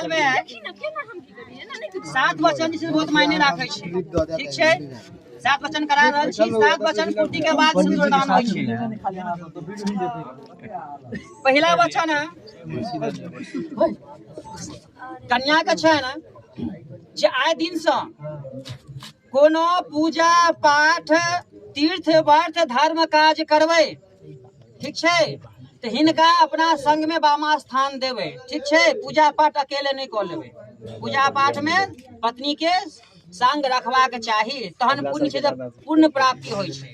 साल में 7 वचन बहुत मायने राखे छै, ठीक छै। 7 वचन करा रहल छी, 7 वचन पूर्ति के बाद सिंदूरदान होइ छै। पहला वचन है कन्या के छै ना जे आइ दिन से कोनो पूजा पाठ तीर्थ व्रत धर्म काज करबै, ठीक छै, तो हिनका अपना संग में बामा स्थान देवे, ठीक छै। पूजा पाठ अकेले नहीं कर लेवे, पूजा पाठ में पत्नी के संग रखबाक चाही, तहन पुण्य छै, पुण्य प्राप्ति होइ छै।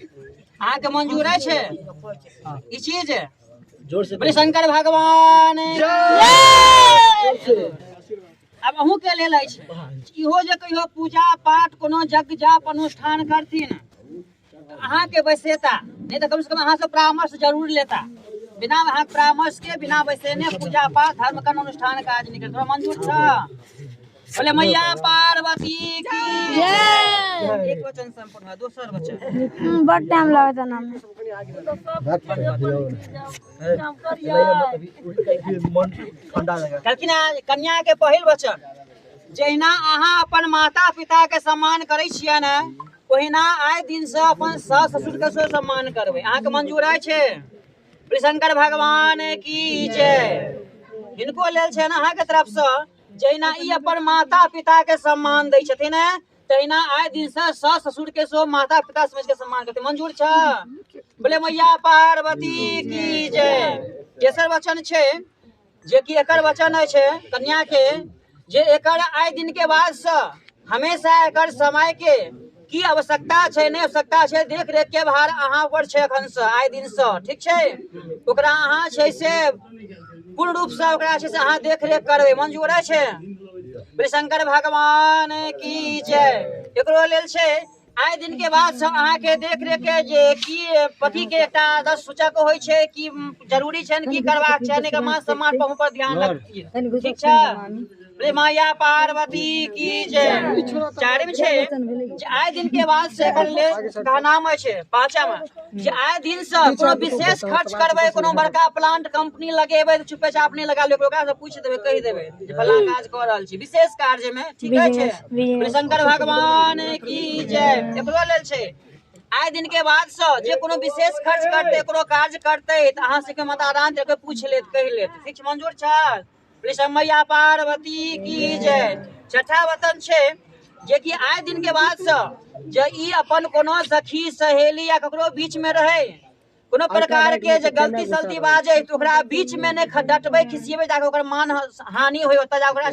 अहाँ के मंजूर है ई चीज? बोले शंकर भगवान। अब अहू के लेल इहो जे कहियो पूजा पाठ कोनो यज्ञ जाप अनुष्ठान करथिन अहाँ के बैसेता, नहीं तो कम से कम अहाँ से परामर्श जरूर लेता। बिना अहाँ परामर्श के बिना बैसेने पूजा पाठ धर्म कर्म अनुष्ठान काज नहीं करता। मंजूर छ? बोले मैया पार्वती की जय। एक वचन संपूर्ण है, दूसर वचन बहुत टाइम लगता नाम में। कहलखिन कन्या के पहिल वचन, जहिना अहाँ अपन माता पिता के सम्मान करै छियै ने, ओहिना आइ दिन से अपन सास ससुर के सम्मान करबै। अहाँ के मंजूर छै? शंकर भगवान की जय। हिनको लेल छै ना अहाँ के तरफ से, जहिना ई अपन माता पिता के सम्मान दै छथिन तहिना आइ दिन से सास ससुर के सो माता पिता समझ के सम्मान करते। मंजूर छ? बोले मैया पार्वती की जय। तेसर वचन छै जे कि एकर वचन छै कन्या के, जे एकर आइ दिन के बाद से हमेशा एकर समय के की आवश्यकता छै नहीं आवश्यकता छै देख रेख के भार अहाँ पर छै अखन से आइ दिन से, ठीक छै। ओकरा अहाँ छै से पूर्ण रूप से ओकरा छै से अहाँ देख रेख करबै। मंजूर छै? बोले शंकर भगवान की जय। एकरो लेल छै आइ दिन के बाद से अहाँ के देख रेख के जे की पति के एकटा आदर्श सूचक होइ छै कि जरूरी छै की करबाक छै, नहीं मान सम्मान पर ध्यान रखिए, ठीक छै। बोले मैया पार्वती की जय। चारिम छै आइ दिन के बाद से एकर ले नाम छै पांचम, जे आइ दिन से कोनो विशेष खर्च करबै, कोनो बड़का प्लांट कंपनी लगेबै तो चुपे चाप नहीं लगा लेबै, ओकरा से पूछ देबै, कह देबै जे फलां काज कर रहल छी विशेष कार्य में, ठीक है। बोले शंकर भगवान की जय। एकरो लेल छै आइ दिन के बाद से जे कोनो विशेष खर्च करते कोनो कार्य करते तो अहाँ से माता रानी के पूछ लेत, कह लेत, ठीक छै। मंजूर छ? मैया पार्वती की जय। छठा वचन छै जे कि आइ दिन के बाद से जे ई अपन कोनो सखी सहेली या ककरो बीच में रहे, कोनो प्रकार के जे गलती सलती बाजे तो ओकरा बीच में नहीं डटबै खिसियेबै, जाके ओकर मान हानि होय, ओतऽ जा ओकरा